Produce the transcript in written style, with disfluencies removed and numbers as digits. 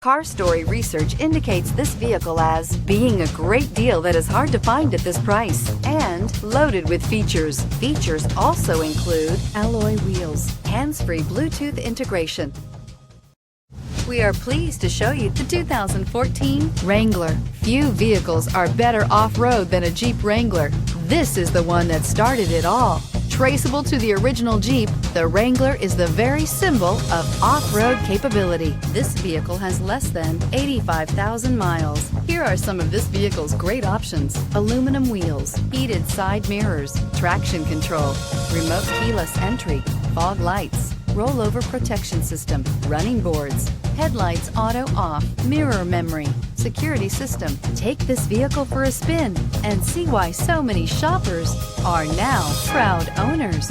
Car Story research indicates this vehicle as being a great deal that is hard to find at this price and loaded with features. Features also include alloy wheels, hands-free Bluetooth integration. We are pleased to show you the 2014 Wrangler. Few vehicles are better off-road than a Jeep Wrangler. This is the one that started it all. Traceable to the original Jeep, the Wrangler is the very symbol of off-road capability. This vehicle has less than 85,000 miles. Here are some of this vehicle's great options: aluminum wheels, heated side mirrors, traction control, remote keyless entry, fog lights, rollover protection system, running boards, headlights auto off, mirror memory, security system. Take this vehicle for a spin and see why so many shoppers are now proud owners.